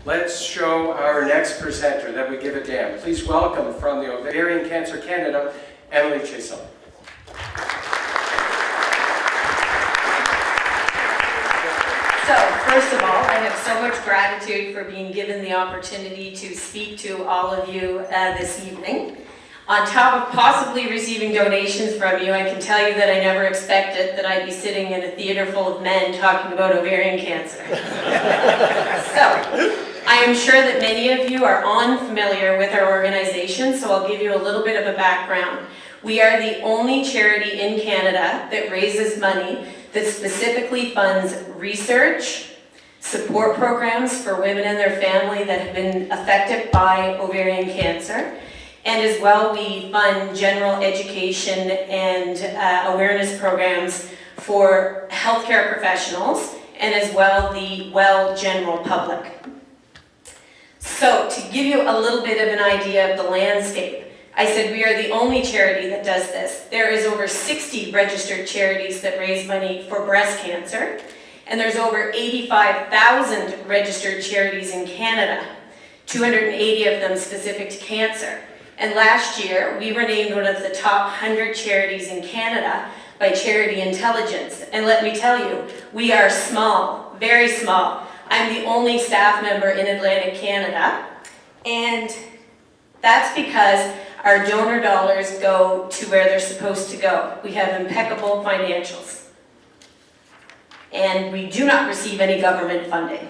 Let's show our next presenter that we give a damn. Please welcome from the Ovarian Cancer Canada, Emilie Chiasson. So, first of all, I have so much gratitude for being given the opportunity to speak to all of you this evening. On top of possibly receiving donations from you, I can tell you that I never expected that I'd be sitting in a theater full of men talking about ovarian cancer. So, I am sure that many of you are unfamiliar with our organization, so I'll give you a little bit of a background. We are the only charity in Canada that raises money that specifically funds research, support programs for women and their family that have been affected by ovarian cancer, and as well we fund general education and awareness programs for healthcare professionals and as well the general public. So to give you a little bit of an idea of the landscape, I said we are the only charity that does this. There is over 60 registered charities that raise money for breast cancer, and there's over 85,000 registered charities in Canada, 280 of them specific to cancer. And last year, we were named one of the top 100 charities in Canada by Charity Intelligence. And let me tell you, we are small, very small. I'm the only staff member in Atlantic Canada, and that's because our donor dollars go to where they're supposed to go. We have impeccable financials, and we do not receive any government funding.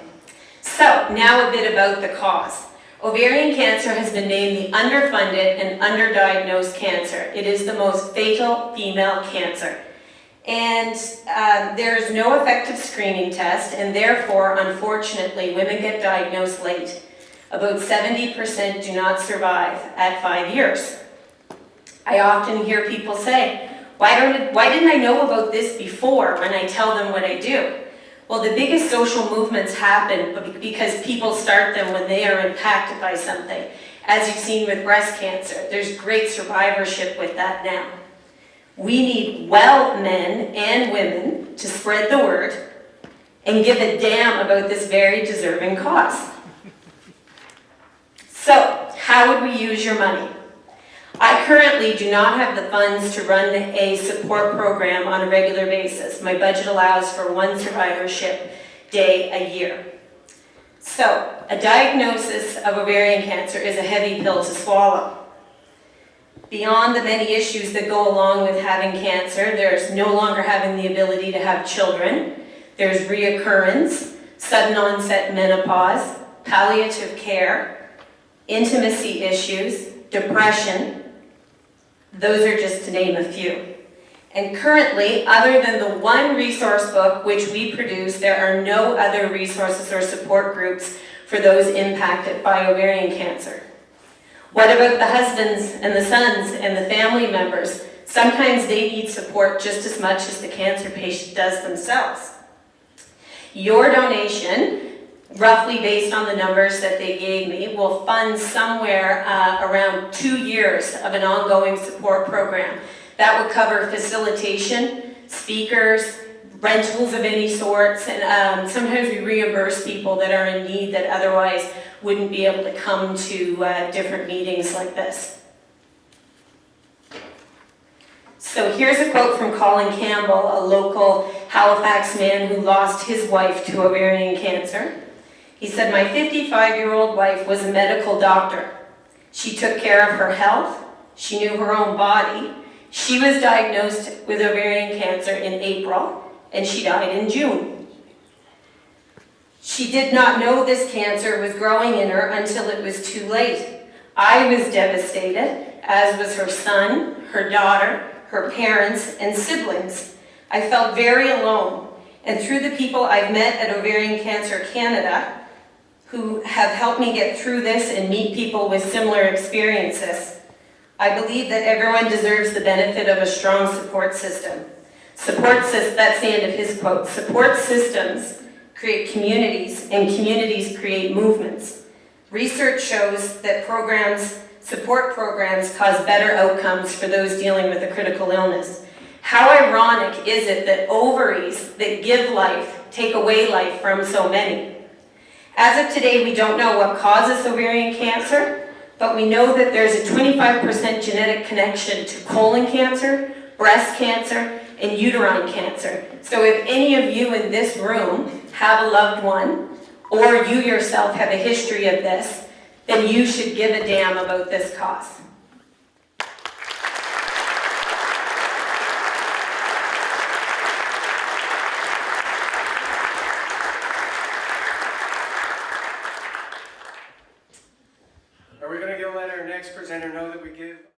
So now a bit about the cause. Ovarian cancer has been named the underfunded and underdiagnosed cancer. It is the most fatal female cancer. And there is no effective screening test, and therefore, unfortunately, women get diagnosed late. About 70% do not survive at 5 years. I often hear people say, why didn't I know about this before when I tell them what I do? Well, the biggest social movements happen because people start them when they are impacted by something. As you've seen with breast cancer, there's great survivorship with that now. We need well men and women to spread the word and give a damn about this very deserving cause. So, how would we use your money? I currently do not have the funds to run a support program on a regular basis. My budget allows for one survivorship day a year. So, a diagnosis of ovarian cancer is a heavy pill to swallow. Beyond the many issues that go along with having cancer, there's no longer having the ability to have children. There's reoccurrence, sudden onset menopause, palliative care, intimacy issues, depression. Those are just to name a few. And currently, other than the one resource book which we produce, there are no other resources or support groups for those impacted by ovarian cancer. What about the husbands and the sons and the family members? Sometimes they need support just as much as the cancer patient does themselves. Your donation, roughly based on the numbers that they gave me, will fund somewhere around 2 years of an ongoing support program. That would cover facilitation, speakers, rentals of any sorts, and sometimes we reimburse people that are in need that otherwise wouldn't be able to come to different meetings like this. So here's a quote from Colin Campbell, a local Halifax man who lost his wife to ovarian cancer. He said, "My 55-year-old wife was a medical doctor. She took care of her health. She knew her own body. She was diagnosed with ovarian cancer in April, and she died in June. She did not know this cancer was growing in her until it was too late. I was devastated, as was her son, her daughter, her parents, and siblings. I felt very alone, and through the people I've met at Ovarian Cancer Canada, who have helped me get through this and meet people with similar experiences, I believe that everyone deserves the benefit of a strong support system. That's the end of his quote. Support systems create communities, and communities create movements. Research shows that support programs cause better outcomes for those dealing with a critical illness. How ironic is it that ovaries that give life take away life from so many? As of today, we don't know what causes ovarian cancer, but we know that there's a 25% genetic connection to colon cancer, breast cancer, and uterine cancer. So if any of you in this room have a loved one, or you yourself have a history of this, then you should give a damn about this cause. Are we going to let our next presenter know that we give